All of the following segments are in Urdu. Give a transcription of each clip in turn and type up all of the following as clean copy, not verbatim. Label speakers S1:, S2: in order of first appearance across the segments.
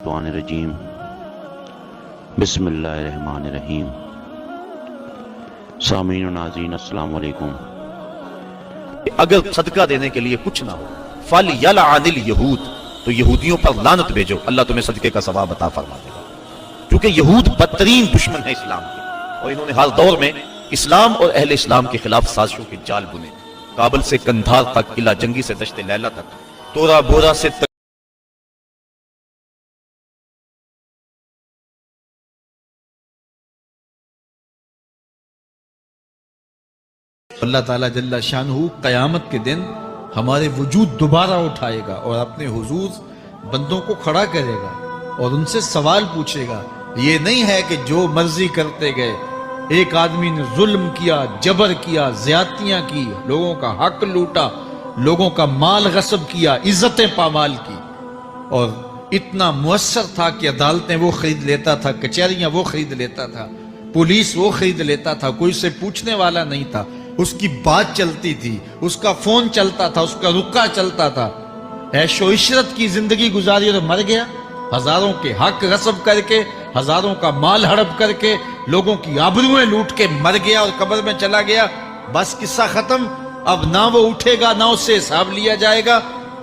S1: الرجیم بسم اللہ الرحمن الرحیم۔ سامعین و ناظرین السلام علیکم۔
S2: اگر صدقہ دینے کے لیے کچھ نہ ہو فَلْيَلْعَنِ الْيَهُودَ، تو یہودیوں پر لعنت بھیجو، اللہ تمہیں صدقے کا ثواب عطا فرما دے گا، کیونکہ یہود بدترین دشمن ہے اسلام کے، اور انہوں نے ہر دور میں اسلام اور اہل اسلام کے خلاف سازشوں کے جال بنے۔ کابل سے کندھار تک، قلعہ جنگی سے دشت لیلہ تک، تورا بورا سے
S3: اللہ تعالیٰ جل شانہ قیامت کے دن ہمارے وجود دوبارہ اٹھائے گا اور اپنے حضور بندوں کو کھڑا کرے گا اور ان سے سوال پوچھے گا۔ یہ نہیں ہے کہ جو مرضی کرتے گئے، ایک آدمی نے ظلم کیا، جبر کیا، زیادتیاں کی، لوگوں کا حق لوٹا، لوگوں کا مال غصب کیا، عزتیں پامال کی، اور اتنا مؤثر تھا کہ عدالتیں وہ خرید لیتا تھا، کچہریاں وہ خرید لیتا تھا، پولیس وہ خرید لیتا تھا، کوئی سے پوچھنے والا نہیں تھا، اس کی بات چلتی تھی، اس کا فون چلتا تھا، اس کا رکا چلتا تھا، عیش و عشرت کی زندگی گزاری اور مر گیا، ہزاروں کے حق غصب کر کے، ہزاروں کا مال ہڑپ کر کے، لوگوں کی آبروئیں لوٹ کے مر گیا اور قبر میں چلا گیا، بس قصہ ختم۔ اب نہ وہ اٹھے گا، نہ اس سے حساب لیا جائے گا،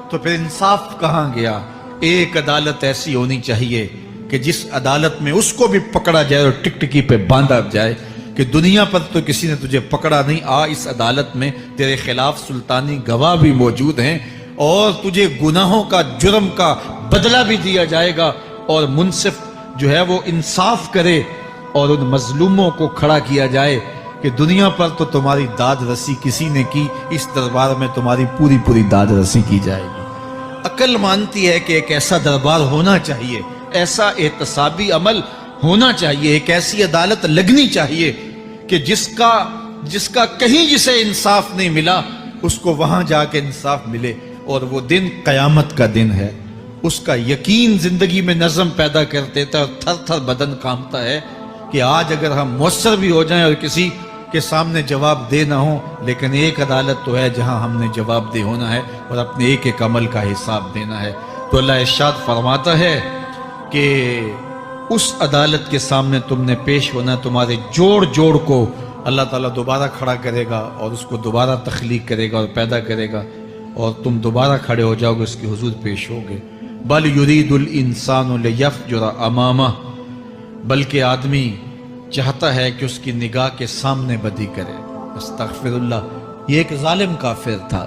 S3: تو پھر انصاف کہاں گیا؟ ایک عدالت ایسی ہونی چاہیے کہ جس عدالت میں اس کو بھی پکڑا جائے اور ٹکٹکی پہ باندھا جائے کہ دنیا پر تو کسی نے تجھے پکڑا نہیں، آ اس عدالت میں تیرے خلاف سلطانی گواہ بھی موجود ہیں اور تجھے گناہوں کا، جرم کا بدلہ بھی دیا جائے گا، اور منصف جو ہے وہ انصاف کرے اور ان مظلوموں کو کھڑا کیا جائے کہ دنیا پر تو تمہاری داد رسی کسی نے کی، اس دربار میں تمہاری پوری پوری داد رسی کی جائے گی۔ عقل مانتی ہے کہ ایک ایسا دربار ہونا چاہیے، ایسا احتسابی عمل ہونا چاہیے، ایک ایسی عدالت لگنی چاہیے کہ جس کا کہیں جسے انصاف نہیں ملا اس کو وہاں جا کے انصاف ملے، اور وہ دن قیامت کا دن ہے۔ اس کا یقین زندگی میں نظم پیدا کر دیتا ہے اور تھر تھر بدن کانپتا ہے کہ آج اگر ہم مؤثر بھی ہو جائیں اور کسی کے سامنے جواب دے نہ ہوں، لیکن ایک عدالت تو ہے جہاں ہم نے جواب دہ ہونا ہے اور اپنے ایک ایک عمل کا حساب دینا ہے۔ تو اللہ ارشاد فرماتا ہے کہ اس عدالت کے سامنے تم نے پیش ہونا، تمہارے جوڑ جوڑ کو اللہ تعالیٰ دوبارہ کھڑا کرے گا اور اس کو دوبارہ تخلیق کرے گا اور پیدا کرے گا، اور تم دوبارہ کھڑے ہو جاؤ گے، اس کے حضور پیش ہوگے۔ بل یرید الانسان لیفجر امامہ، بلکہ آدمی چاہتا ہے کہ اس کی نگاہ کے سامنے بدی کرے۔ استغفر اللہ۔ یہ ایک ظالم کافر تھا،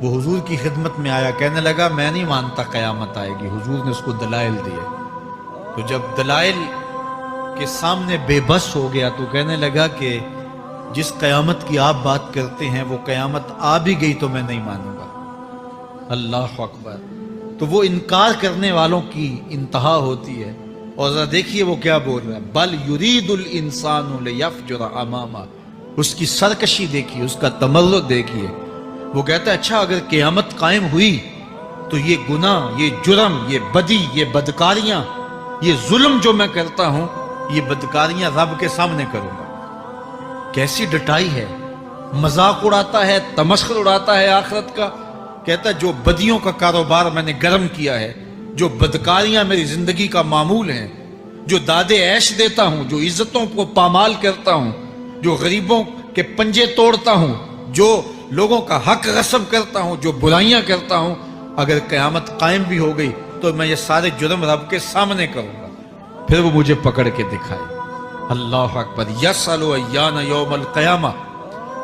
S3: وہ حضور کی خدمت میں آیا، کہنے لگا میں نہیں مانتا قیامت آئے گی۔ حضور نے اس کو دلائل دیے، تو جب دلائل کے سامنے بے بس ہو گیا تو کہنے لگا کہ جس قیامت کی آپ بات کرتے ہیں وہ قیامت آ بھی گئی تو میں نہیں مانوں گا۔ اللہ اکبر۔ تو وہ انکار کرنے والوں کی انتہا ہوتی ہے، اور ذرا دیکھیے وہ کیا بول رہا ہے، بل یرید الانسان لیفجر امامہ۔ اس کی سرکشی دیکھیے، اس کا تمرد دیکھیے۔ وہ کہتا ہے اچھا اگر قیامت قائم ہوئی تو یہ گناہ، یہ جرم، یہ بدی، یہ بدکاریاں، یہ ظلم جو میں کرتا ہوں، یہ بدکاریاں رب کے سامنے کروں گا۔ کیسی ڈٹائی ہے، مذاق اڑاتا ہے، تمسخر اڑاتا ہے آخرت کا۔ کہتا ہے جو بدیوں کا کاروبار میں نے گرم کیا ہے، جو بدکاریاں میری زندگی کا معمول ہیں، جو دادے عیش دیتا ہوں، جو عزتوں کو پامال کرتا ہوں، جو غریبوں کے پنجے توڑتا ہوں، جو لوگوں کا حق غصب کرتا ہوں، جو برائیاں کرتا ہوں، اگر قیامت قائم بھی ہو گئی تو میں یہ سارے جرم رب کے سامنے کروں گا، پھر وہ مجھے پکڑ کے دکھائے۔ اللہ اکبر۔ یسأل ایان یوم القیامہ۔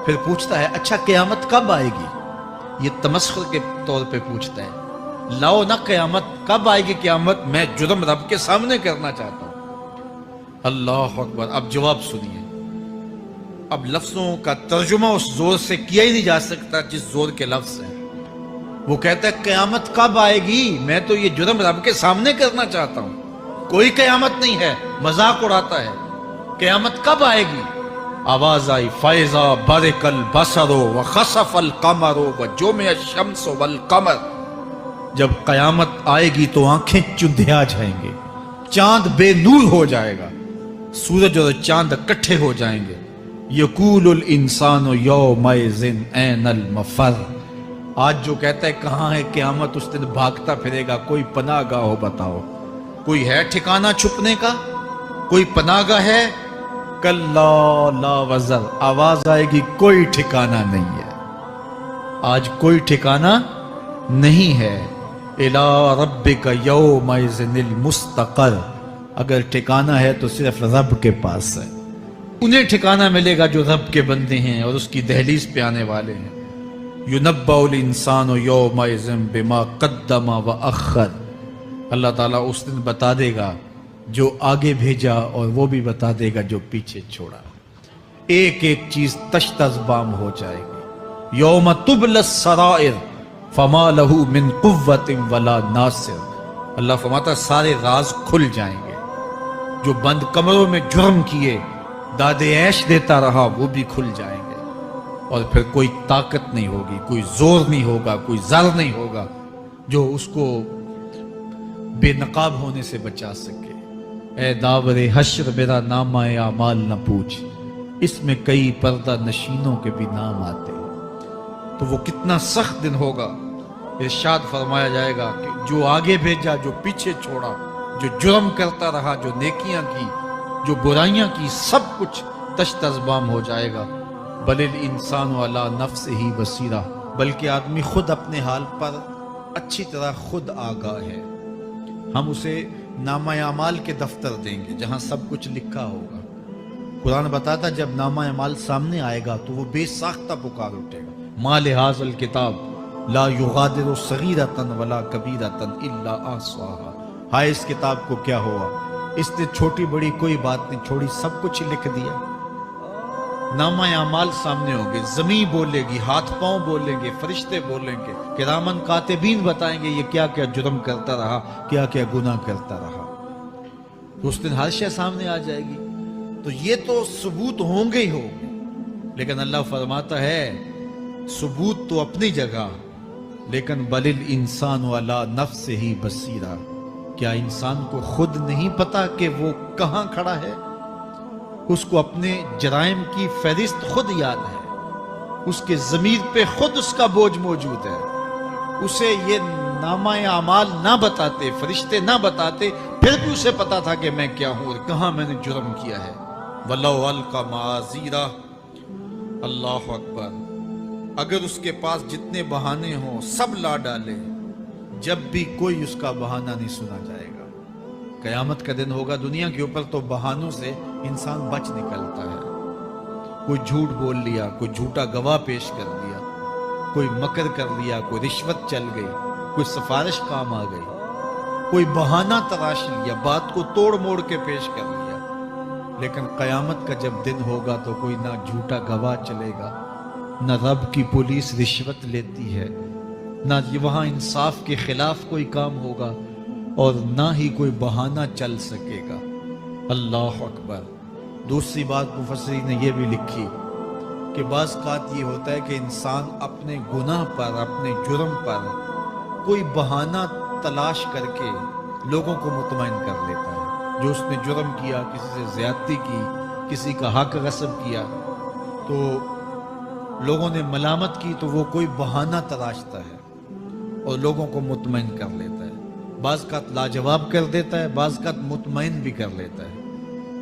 S3: پھر پوچھتا ہے اچھا قیامت کب آئے گی؟ یہ تمسخر کے طور پہ پوچھتا ہے، لاؤ نہ قیامت، کب آئے گی قیامت؟ میں جرم رب کے سامنے کرنا چاہتا ہوں۔ اللہ اکبر۔ اب جواب سنیے۔ اب لفظوں کا ترجمہ اس زور سے کیا ہی نہیں جا سکتا جس زور کے لفظ ہیں۔ وہ کہتا ہے قیامت کب آئے گی؟ میں تو یہ جرم رب کے سامنے کرنا چاہتا ہوں، کوئی قیامت نہیں ہے، مذاق اڑاتا ہے۔ قیامت کب آئے گی؟ آواز آئی، فَإِذَا بَرِقَ الْبَصَرُ وَخَسَفَ الْقَمَرُ وَجُمِعَ الشَّمْسُ وَالْقَمَرُ۔ جب قیامت آئے گی تو آنکھیں چندھیا جائیں گے، چاند بے نور ہو جائے گا، سورج اور چاند اکٹھے ہو جائیں گے۔ یقول الانسان یومئذ این المفر۔ آج جو کہتا ہے کہاں ہے قیامت، اس دن بھاگتا پھرے گا، کوئی پناہ گاہ ہو بتاؤ۔ کوئی ہے ٹھکانہ چھپنے کا؟ کوئی پناہ گاہ ہے؟ کلا لا وزر، آواز آئے گی کوئی ٹھکانہ نہیں ہے، آج کوئی ٹھکانہ نہیں ہے۔ الی ربک یومئذ المستقر، اگر ٹھکانہ ہے تو صرف رب کے پاس ہے، انہیں ٹھکانہ ملے گا جو رب کے بندے ہیں اور اس کی دہلیز پہ آنے والے ہیں۔ یُنَبَّأُ الْإِنسَانُ یومئذ بما قدم وأخر، اللہ تعالیٰ اس دن بتا دے گا جو آگے بھیجا اور وہ بھی بتا دے گا جو پیچھے چھوڑا۔ ایک ایک چیز تشت از بام ہو جائے گی۔ یوم تبلی السرائر فما لہ من قوت ولا ناصر، اللہ فرماتا سارے راز کھل جائیں گے۔ جو بند کمروں میں جرم کیے، داد عیش دیتا رہا، وہ بھی کھل جائیں گے، اور پھر کوئی طاقت نہیں ہوگی، کوئی زور نہیں ہوگا، کوئی زر نہیں ہوگا جو اس کو بے نقاب ہونے سے بچا سکے۔ اے داور حشر میرا نامہ اعمال نہ پوچھ، اس میں کئی پردہ نشینوں کے بھی نام آتے ہیں۔ تو وہ کتنا سخت دن ہوگا۔ ارشاد فرمایا جائے گا کہ جو آگے بھیجا، جو پیچھے چھوڑا، جو جرم کرتا رہا، جو نیکیاں کی، جو برائیاں کی، سب کچھ تشت از بام ہو جائے گا۔ بل الانسان علی نفسہ بصیرہ، بلکہ آدمی خود اپنے حال پر اچھی طرح خود آگاہ ہے۔ ہم اسے نامہ اعمال کے دفتر دیں گے جہاں سب کچھ لکھا ہوگا۔ قرآن بتاتا جب نامہ اعمال سامنے آئے گا تو وہ بے ساختہ پکار اٹھے گا، ما لہذا الکتاب لا یغادر صغیرۃ ولا کبیرۃ الا احصاها، ہائے اس کتاب کو کیا ہوا، اس نے چھوٹی بڑی کوئی بات نہیں چھوڑی، سب کچھ لکھ دیا۔ نامہ اعمال سامنے ہوں گے، زمین بولے گی، ہاتھ پاؤں بولیں گے، فرشتے بولیں گے، کرامن کاتبین بتائیں گے یہ کیا کیا جرم کرتا رہا، کیا کیا گناہ کرتا رہا۔ تو اس دن ہر شے سامنے آ جائے گی۔ تو یہ تو ثبوت ہوں گے ہی ہوں گے، لیکن اللہ فرماتا ہے ثبوت تو اپنی جگہ، لیکن بل الانسان علی نفسہ بصیرہ، کیا انسان کو خود نہیں پتا کہ وہ کہاں کھڑا ہے؟ اس کو اپنے جرائم کی فہرست خود یاد ہے، اس کے ضمیر پہ خود اس کا بوجھ موجود ہے۔ اسے یہ نامہ اعمال نہ بتاتے، فرشتے نہ بتاتے، پھر بھی اسے پتا تھا کہ میں کیا ہوں اور کہاں میں نے جرم کیا ہے۔ وَلَوْ أَلْقَى مَعَاذِيرَهُ، اللہ اکبر، اگر اس کے پاس جتنے بہانے ہوں سب لا ڈالے، جب بھی کوئی اس کا بہانہ نہیں سنا جائے گا۔ قیامت کا دن ہوگا، دنیا کے اوپر تو بہانوں سے انسان بچ نکلتا ہے۔ کوئی جھوٹ بول لیا، کوئی جھوٹا گواہ پیش کر دیا، کوئی مکر کر لیا، کوئی رشوت چل گئی، کوئی سفارش کام آ گئی، کوئی بہانہ تراش لیا، بات کو توڑ موڑ کے پیش کر لیا۔ لیکن قیامت کا جب دن ہوگا تو کوئی نہ جھوٹا گواہ چلے گا، نہ رب کی پولیس رشوت لیتی ہے، نہ وہاں انصاف کے خلاف کوئی کام ہوگا، اور نہ ہی کوئی بہانہ چل سکے گا۔ اللہ اکبر۔ دوسری بات مفسرین نے یہ بھی لکھی کہ بعض اوقات یہ ہوتا ہے کہ انسان اپنے گناہ پر، اپنے جرم پر کوئی بہانہ تلاش کر کے لوگوں کو مطمئن کر لیتا ہے۔ جو اس نے جرم کیا، کسی سے زیادتی کی، کسی کا حق غصب کیا، تو لوگوں نے ملامت کی تو وہ کوئی بہانہ تراشتا ہے اور لوگوں کو مطمئن کر لیتا ہے۔ بعض کا لاجواب کر دیتا ہے، بعض کا مطمئن بھی کر لیتا ہے۔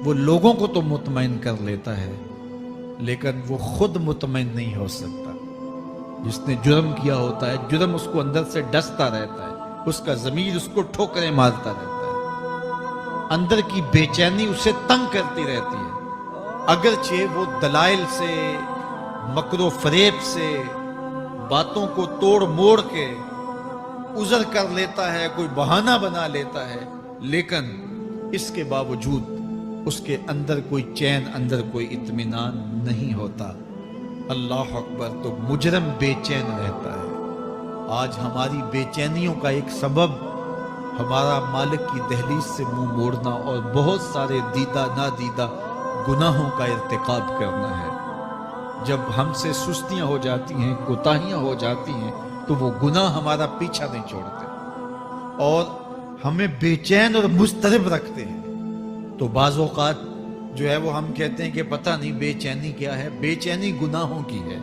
S3: وہ لوگوں کو تو مطمئن کر لیتا ہے لیکن وہ خود مطمئن نہیں ہو سکتا۔ جس نے جرم کیا ہوتا ہے، جرم اس کو اندر سے ڈستا رہتا ہے، اس کا ضمیر اس کو ٹھوکریں مارتا رہتا ہے، اندر کی بے چینی اسے تنگ کرتی رہتی ہے۔ اگرچہ وہ دلائل سے، مکر و فریب سے، باتوں کو توڑ موڑ کے عذر کر لیتا ہے، کوئی بہانہ بنا لیتا ہے، لیکن اس کے باوجود اس کے اندر کوئی چین، اندر کوئی اطمینان نہیں ہوتا۔ اللہ اکبر۔ تو مجرم بے چین رہتا ہے۔ آج ہماری بے چینیوں کا ایک سبب ہمارا مالک کی دہلیز سے منہ موڑنا اور بہت سارے دیدہ نادیدہ گناہوں کا ارتکاب کرنا ہے۔ جب ہم سے سستیاں ہو جاتی ہیں، کوتاہیاں ہو جاتی ہیں، تو وہ گناہ ہمارا پیچھا نہیں چھوڑتے اور ہمیں بے چین اور مضطرب رکھتے ہیں۔ تو بعض اوقات جو ہے وہ ہم کہتے ہیں کہ پتہ نہیں بے چینی کیا ہے۔ بے چینی گناہوں کی ہے۔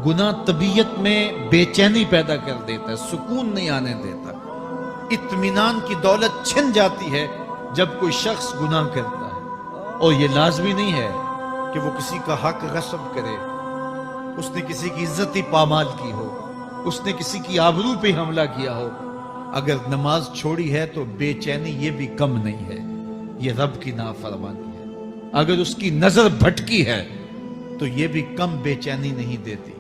S3: گناہ طبیعت میں بے چینی پیدا کر دیتا ہے، سکون نہیں آنے دیتا۔ اطمینان کی دولت چھن جاتی ہے جب کوئی شخص گناہ کرتا ہے، اور یہ لازمی نہیں ہے کہ وہ کسی کا حق غصب کرے، اس نے کسی کی عزت ہی پامال کی ہو، اس نے کسی کی آبرو پہ حملہ کیا ہو، اگر نماز چھوڑی ہے تو بے چینی یہ بھی کم نہیں ہے، یہ رب کی نافرمانی ہے۔ اگر اس کی نظر بھٹکی ہے تو یہ بھی کم بے چینی نہیں دیتی۔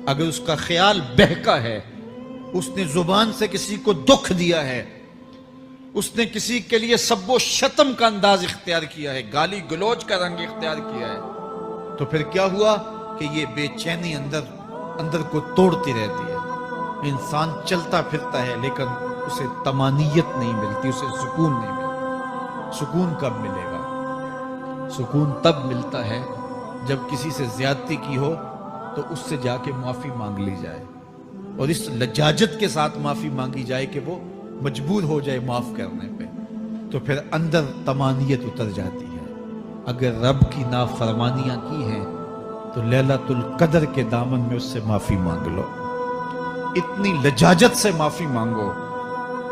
S3: اگر اس کا خیال بہکا ہے، اس نے زبان سے کسی کو دکھ دیا ہے، اس نے کسی کے لیے سب و شتم کا انداز اختیار کیا ہے، گالی گلوچ کا رنگ اختیار کیا ہے، تو پھر کیا ہوا کہ یہ بے چینی اندر کو توڑتی رہتی ہے۔ انسان چلتا پھرتا ہے لیکن اسے طمانیت نہیں ملتی، اسے سکون نہیں ملتا۔ سکون کب ملے گا؟ سکون تب ملتا ہے جب کسی سے زیادتی کی ہو تو اس سے جا کے معافی مانگ لی جائے، اور اس لجاجت کے ساتھ معافی مانگی جائے کہ وہ مجبور ہو جائے معاف کرنے پہ، تو پھر اندر طمانیت اتر جاتی ہے۔ اگر رب کی نافرمانیاں کی ہیں تو لیلۃ القدر کے دامن میں اس سے معافی مانگ لو، اتنی لجاجت سے معافی مانگو،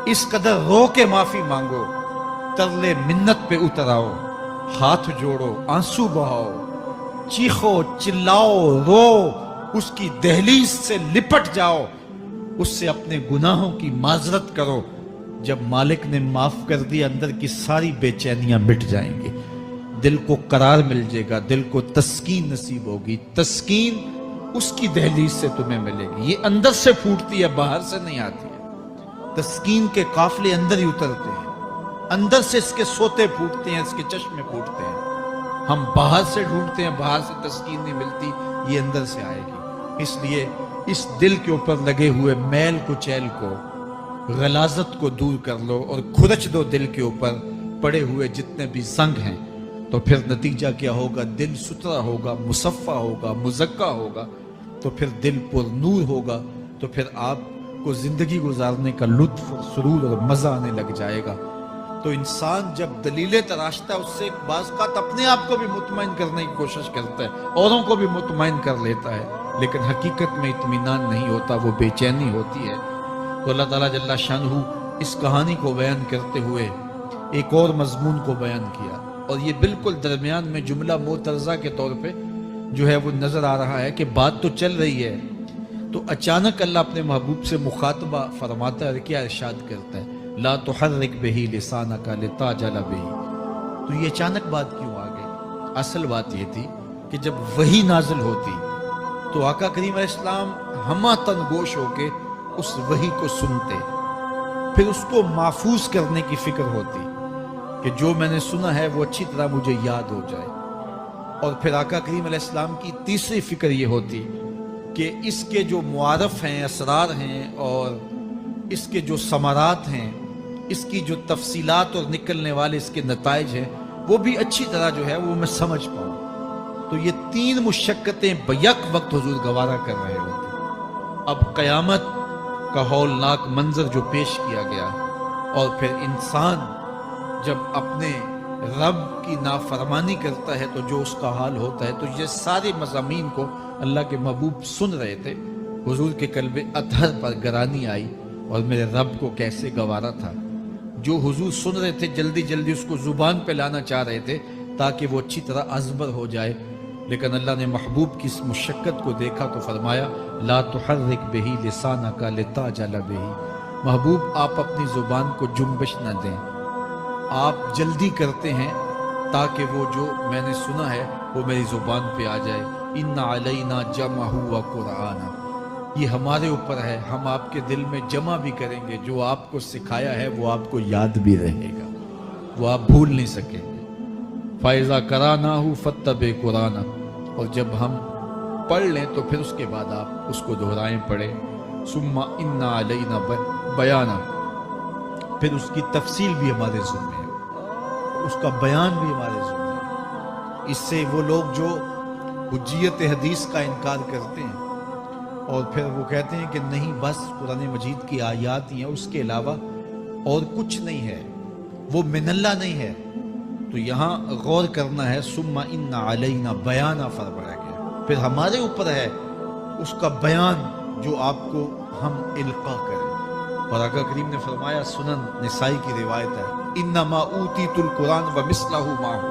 S3: اس قدر رو کے معافی مانگو، ترلے منت پہ اتر آؤ، ہاتھ جوڑو، آنسو بہاؤ، چیخو، چلاؤ، رو، اس کی دہلیز سے لپٹ جاؤ، اس سے اپنے گناہوں کی معذرت کرو۔ جب مالک نے معاف کر دیا اندر کی ساری بے چینیاں مٹ جائیں گی، دل کو قرار مل جائے گا، دل کو تسکین نصیب ہوگی۔ تسکین اس کی دہلیز سے تمہیں ملے گی، یہ اندر سے پھوٹتی ہے، باہر سے نہیں آتی ہے۔ تسکین کے قافلے اندر ہی اترتے ہیں، اندر سے اس کے سوتے پھوٹتے ہیں، اس کے چشمے پھوٹتے ہیں۔ ہم باہر سے ڈھونڈتے ہیں، باہر سے تسکین نہیں ملتی، یہ اندر سے آئے گی۔ اس لیے اس دل کے اوپر لگے ہوئے میل کچیل کو، غلاظت کو دور کر لو اور کھرچ دو دل کے اوپر پڑے ہوئے جتنے بھی زنگ ہیں، تو پھر نتیجہ کیا ہوگا؟ دل ستھرا ہوگا، مصفہ ہوگا، مزکا ہوگا، تو پھر دل پر نور ہوگا، تو پھر آپ کو زندگی گزارنے کا لطف اور سرور اور مزہ آنے لگ جائے گا۔ تو انسان جب دلیلیں تراشتا ہے، اس سے بعض اوقات اپنے آپ کو بھی مطمئن کرنے کی کوشش کرتا ہے، اوروں کو بھی مطمئن کر لیتا ہے، لیکن حقیقت میں اطمینان نہیں ہوتا، وہ بے چینی ہوتی ہے۔ تو اللہ تعالیٰ جل شانہ اس کہانی کو بیان کرتے ہوئے ایک اور مضمون کو بیان کیا، اور یہ بالکل درمیان میں جملہ معترضہ کے طور پہ جو ہے وہ نظر آ رہا ہے کہ بات تو چل رہی ہے، تو اچانک اللہ اپنے محبوب سے مخاطبہ فرماتا ہے اور کیا ارشاد کرتا ہے؟ لا تحرک بہ لسانک لتعجل بہ۔ تو یہ اچانک بات کیوں آ گئی؟ اصل بات یہ تھی کہ جب وحی نازل ہوتی تو آقا کریم علیہ السلام ہمہ تن گوش ہو کے اس وحی کو سنتے، پھر اس کو محفوظ کرنے کی فکر ہوتی کہ جو میں نے سنا ہے وہ اچھی طرح مجھے یاد ہو جائے، اور پھر آقا کریم علیہ السلام کی تیسری فکر یہ ہوتی کہ اس کے جو معارف ہیں، اسرار ہیں، اور اس کے جو ثمرات ہیں، اس کی جو تفصیلات اور نکلنے والے اس کے نتائج ہیں، وہ بھی اچھی طرح جو ہے وہ میں سمجھ پاؤں۔ تو یہ تین مشقتیں بیک وقت حضور گوارا کر رہے ہوتے۔ اب قیامت کا ہولناک منظر جو پیش کیا گیا، اور پھر انسان جب اپنے رب کی نافرمانی کرتا ہے تو جو اس کا حال ہوتا ہے، تو یہ سارے مضامین کو اللہ کے محبوب سن رہے تھے۔ حضور کے قلب اطہر پر گرانی آئی، اور میرے رب کو کیسے گوارا تھا۔ جو حضور سن رہے تھے جلدی جلدی اس کو زبان پہ لانا چاہ رہے تھے تاکہ وہ اچھی طرح ازبر ہو جائے، لیکن اللہ نے محبوب کی اس مشقت کو دیکھا تو فرمایا لا تحرک بہ لسانک لتعجل بہ۔ محبوب آپ اپنی زبان کو جنبش نہ دیں، آپ جلدی کرتے ہیں تاکہ وہ جو میں نے سنا ہے وہ میری زبان پہ آ جائے۔ ان علینا جمعہ وقرآنہ، یہ ہمارے اوپر ہے، ہم آپ کے دل میں جمع بھی کریں گے، جو آپ کو سکھایا ہے وہ آپ کو یاد بھی رہے گا، وہ آپ بھول نہیں سکیں گے۔ فَإِذَا قَرَأْنَاهُ فَاتَّبِعْ قُرْآنَهُ، اور جب ہم پڑھ لیں تو پھر اس کے بعد آپ اس کو دہرائیں پڑھیں۔ ثُمَّ إِنَّ عَلَيْنَا بَيَانَهُ، پھر اس کی تفصیل بھی ہمارے ذمہ ہے، اس کا بیان بھی ہمارے ذمہ ہے۔ اس سے وہ لوگ جو حجیت حدیث کا انکار کرتے ہیں اور پھر وہ کہتے ہیں کہ نہیں بس قرآن مجید کی آیات ہی ہیں، اس کے علاوہ اور کچھ نہیں ہے، وہ من اللہ نہیں ہے، تو یہاں غور کرنا ہے۔ ثم ان علینا بیانہ فرمایا گیا، پھر ہمارے اوپر ہے اس کا بیان جو آپ کو ہم القا کریں۔ اور آقا کریم نے فرمایا، سنن نسائی کی روایت ہے، انما اوتیت القرآن ومثلہ معہ،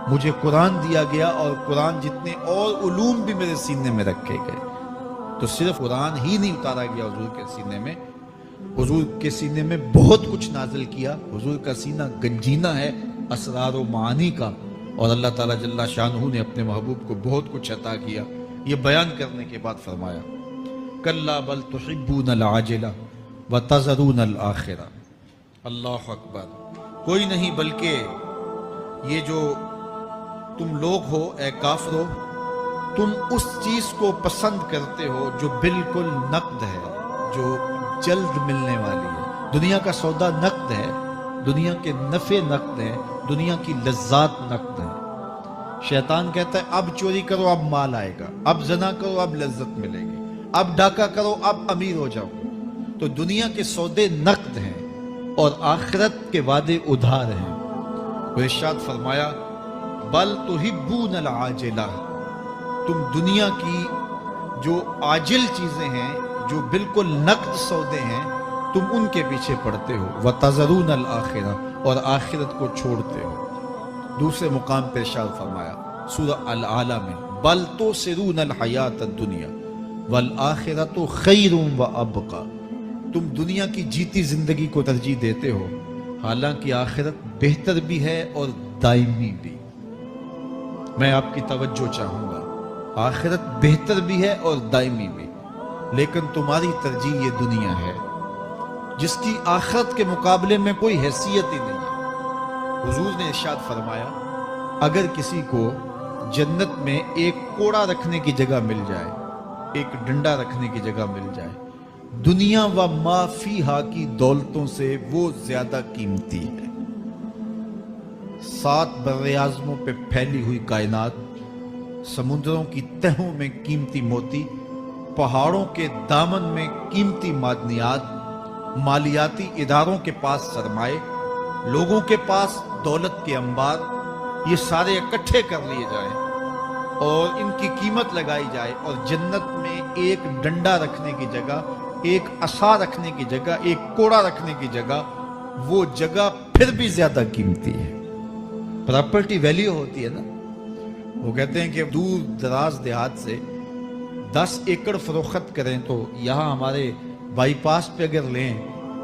S3: مجھے قرآن دیا گیا اور قرآن جتنے اور علوم بھی میرے سینے میں رکھے گئے۔ تو صرف قرآن ہی نہیں اتارا گیا حضور کے سینے میں، حضور کے سینے میں بہت کچھ نازل کیا۔ حضور کا سینہ گنجینہ ہے اسرار و معانی کا، اور اللہ تعالیٰ جل شانہ نے اپنے محبوب کو بہت کچھ عطا کیا۔ یہ بیان کرنے کے بعد فرمایا، کلا بل تحبون العاجلہ وتذرون الآخرہ۔ اللہ اکبر، کوئی نہیں بلکہ یہ جو تم لوگ ہو اے کافرو، تم اس چیز کو پسند کرتے ہو جو بالکل نقد ہے، جو جلد ملنے والی ہے۔ دنیا کا سودا نقد ہے، دنیا کے نفع نقد ہے، دنیا کی لذات نقد ہے۔ شیطان کہتا ہے اب چوری کرو اب مال آئے گا، اب زنا کرو اب لذت ملے گی، اب ڈاکہ کرو اب امیر ہو جاؤ۔ تو دنیا کے سودے نقد ہیں اور آخرت کے وعدے ادھار ہیں۔ وہ ارشاد فرمایا، بل تحبون العاجلہ، تم دنیا کی جو عاجل چیزیں ہیں، جو بالکل نقد سودے ہیں، تم ان کے پیچھے پڑتے ہو، وتذرون الآخرہ، اور آخرت کو چھوڑتے ہو۔ دوسرے مقام پہ ارشاد فرمایا سورہ الاعلیٰ میں، بل تؤثرون الحیاۃ الدنیا والآخرۃ خیر وابقیٰ، تم دنیا کی جیتی زندگی کو ترجیح دیتے ہو، حالانکہ آخرت بہتر بھی ہے اور دائمی بھی۔ میں آپ کی توجہ چاہوں گا، آخرت بہتر بھی ہے اور دائمی بھی، لیکن تمہاری ترجیح یہ دنیا ہے جس کی آخرت کے مقابلے میں کوئی حیثیت ہی نہیں ہے۔ حضور نے ارشاد فرمایا، اگر کسی کو جنت میں ایک کوڑا رکھنے کی جگہ مل جائے، ایک ڈنڈا رکھنے کی جگہ مل جائے، دنیا و ما فیہا کی دولتوں سے وہ زیادہ قیمتی ہے۔ 7 براعظموں پہ پھیلی ہوئی کائنات، سمندروں کی تہوں میں قیمتی موتی، پہاڑوں کے دامن میں قیمتی معدنیات، مالیاتی اداروں کے پاس سرمائے، لوگوں کے پاس دولت کے انبار، یہ سارے اکٹھے کر لیے جائیں اور ان کی قیمت لگائی جائے، اور جنت میں ایک ڈنڈا رکھنے کی جگہ، ایک عصا رکھنے کی جگہ، ایک کوڑا رکھنے کی جگہ، وہ جگہ پھر بھی زیادہ قیمتی ہے۔ پراپرٹی ویلیو ہوتی ہے نا، وہ کہتے ہیں کہ دور دراز دیہات سے 10 ایکڑ فروخت کریں تو یہاں ہمارے بائی پاس پہ اگر لیں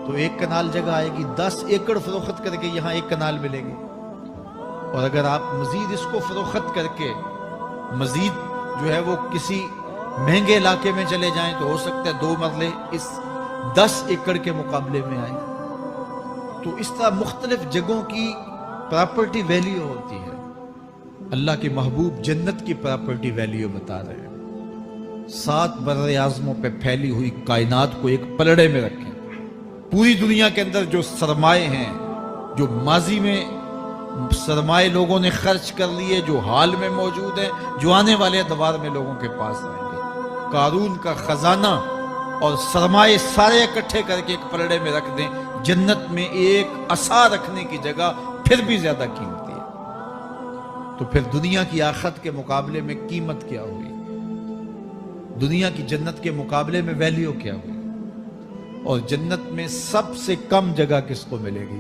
S3: تو 1 کنال جگہ آئے گی، 10 ایکڑ فروخت کر کے یہاں 1 کنال ملے گی۔ اور اگر آپ مزید اس کو فروخت کر کے مزید جو ہے وہ کسی مہنگے علاقے میں چلے جائیں تو ہو سکتا ہے 2 مرلے اس 10 ایکڑ کے مقابلے میں آئیں۔ تو اس طرح مختلف جگہوں کی پراپرٹی ویلیو ہوتی ہے۔ اللہ کے محبوب جنت کی پراپرٹی ویلیو بتا رہے ہیں۔ 7 براعظموں پہ پھیلی ہوئی کائنات کو ایک پلڑے میں رکھیں، پوری دنیا کے اندر جو سرمائے ہیں، جو ماضی میں سرمائے لوگوں نے خرچ کر لیے، جو حال میں موجود ہیں، جو آنے والے ادوار میں لوگوں کے پاس آئیں گے، قارون کا خزانہ اور سرمائے سارے اکٹھے کر کے ایک پلڑے میں رکھ دیں، جنت میں ایک عصا رکھنے کی جگہ پھر بھی زیادہ قیمتی ہے۔ تو پھر دنیا کی آخرت کے مقابلے میں قیمت کیا ہوئی؟ دنیا کی جنت کے مقابلے میں ویلیو کیا ہوئی؟ اور جنت میں سب سے کم جگہ کس کو ملے گی؟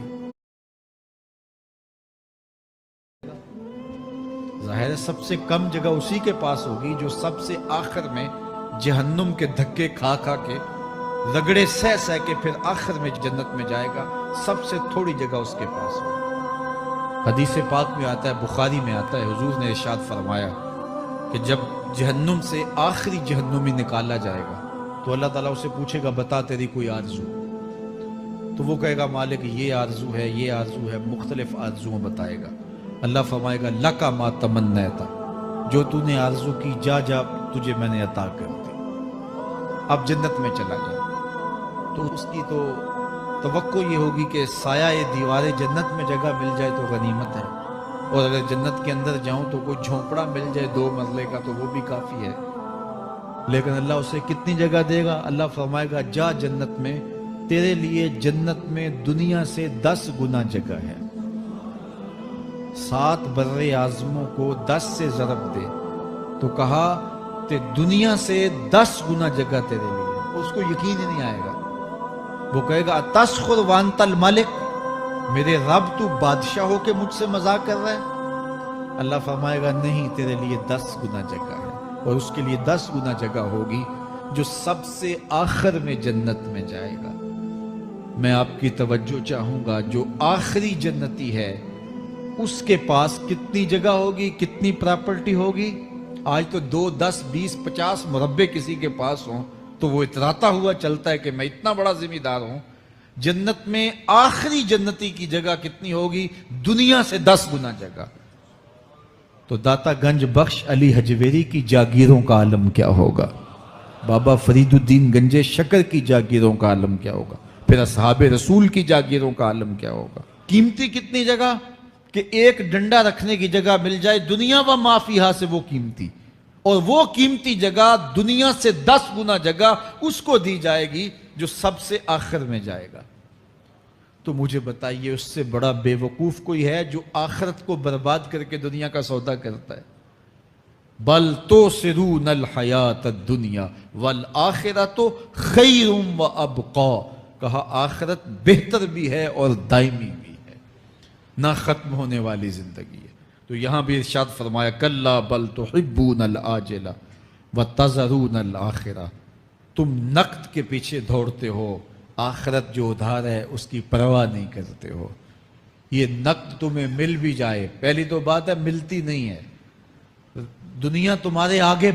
S3: ظاہر ہے سب سے کم جگہ اسی کے پاس ہوگی جو سب سے آخر میں جہنم کے دھکے کھا کھا کے، رگڑے سہ سہ کے پھر آخر میں جنت میں جائے گا، سب سے تھوڑی جگہ اس کے پاس ہوگی۔ حدیث پاک میں آتا ہے، بخاری میں آتا ہے، حضور نے ارشاد فرمایا کہ جب جہنم سے آخری جہنمی نکالا جائے گا تو اللہ تعالیٰ اسے پوچھے گا بتا تیری کوئی آرزو، تو وہ کہے گا مالک یہ آرزو ہے، یہ آرزو ہے، مختلف آرزویں بتائے گا۔ اللہ فرمائے گا لکا ما تمنیتا، جو تو نے آرزو کی جا جا تجھے میں نے عطا کر دی، اب جنت میں چلا جا۔ تو اس کی تو توقع یہ ہوگی کہ سایہ دیوار جنت میں جگہ مل جائے تو غنیمت ہے، اور اگر جنت کے اندر جاؤں تو کوئی جھونپڑا مل جائے 2 مرلے کا تو وہ بھی کافی ہے۔ لیکن اللہ اسے کتنی جگہ دے گا؟ اللہ فرمائے گا جا جنت میں، تیرے لیے جنت میں دنیا سے 10 گنا جگہ ہے۔ 7 بر اعظموں کو 10 سے ضرب دے تو کہا کہ دنیا سے 10 گنا جگہ تیرے لیے، اس کو یقین ہی نہیں آئے گا۔ وہ کہے گا تسخر وانت الملک، میرے رب تو بادشاہ ہو کے مجھ سے مذاق کر رہا ہے؟ اللہ فرمائے گا نہیں، تیرے لیے 10 گنا جگہ ہے، اور اس کے لیے 10 گنا جگہ ہوگی جو سب سے آخر میں جنت میں جائے گا۔ میں آپ کی توجہ چاہوں گا، جو آخری جنتی ہے اس کے پاس کتنی جگہ ہوگی، کتنی پراپرٹی ہوگی؟ آج تو 2 10 20 50 مربع کسی کے پاس ہوں تو وہ اتراتا ہوا چلتا ہے کہ میں اتنا بڑا ذمہ دار ہوں۔ جنت میں آخری جنتی کی جگہ کتنی ہوگی؟ دنیا سے 10 گنا جگہ۔ تو داتا گنج بخش علی حجویری کی جاگیروں کا عالم کیا ہوگا؟ بابا فرید الدین گنجے شکر کی جاگیروں کا عالم کیا ہوگا؟ پھر اصحاب رسول کی جاگیروں کا عالم کیا ہوگا؟ قیمتی کتنی جگہ کہ ایک ڈنڈا رکھنے کی جگہ مل جائے، دنیا و ما فیہا سے وہ قیمتی، اور وہ قیمتی جگہ دنیا سے 10 گنا جگہ اس کو دی جائے گی جو سب سے آخر میں جائے گا۔ تو مجھے بتائیے اس سے بڑا بے وقوف کوئی ہے جو آخرت کو برباد کر کے دنیا کا سودا کرتا ہے؟ بل توسرون الحیات الدنیا والآخرۃ خیر وابقا، کہا آخرت بہتر بھی ہے اور دائمی بھی ہے، نہ ختم ہونے والی زندگی ہے۔ تو یہاں بھی ارشاد فرمایا کلا بل تحبون العاجلہ وتذرون الآخرہ، تم نقد کے پیچھے دوڑتے ہو، آخرت جو ادھار ہے اس کی پرواہ نہیں کرتے ہو۔ یہ نقد تمہیں مل بھی جائے، پہلی تو بات ہے ملتی نہیں ہے، دنیا تمہارے آگے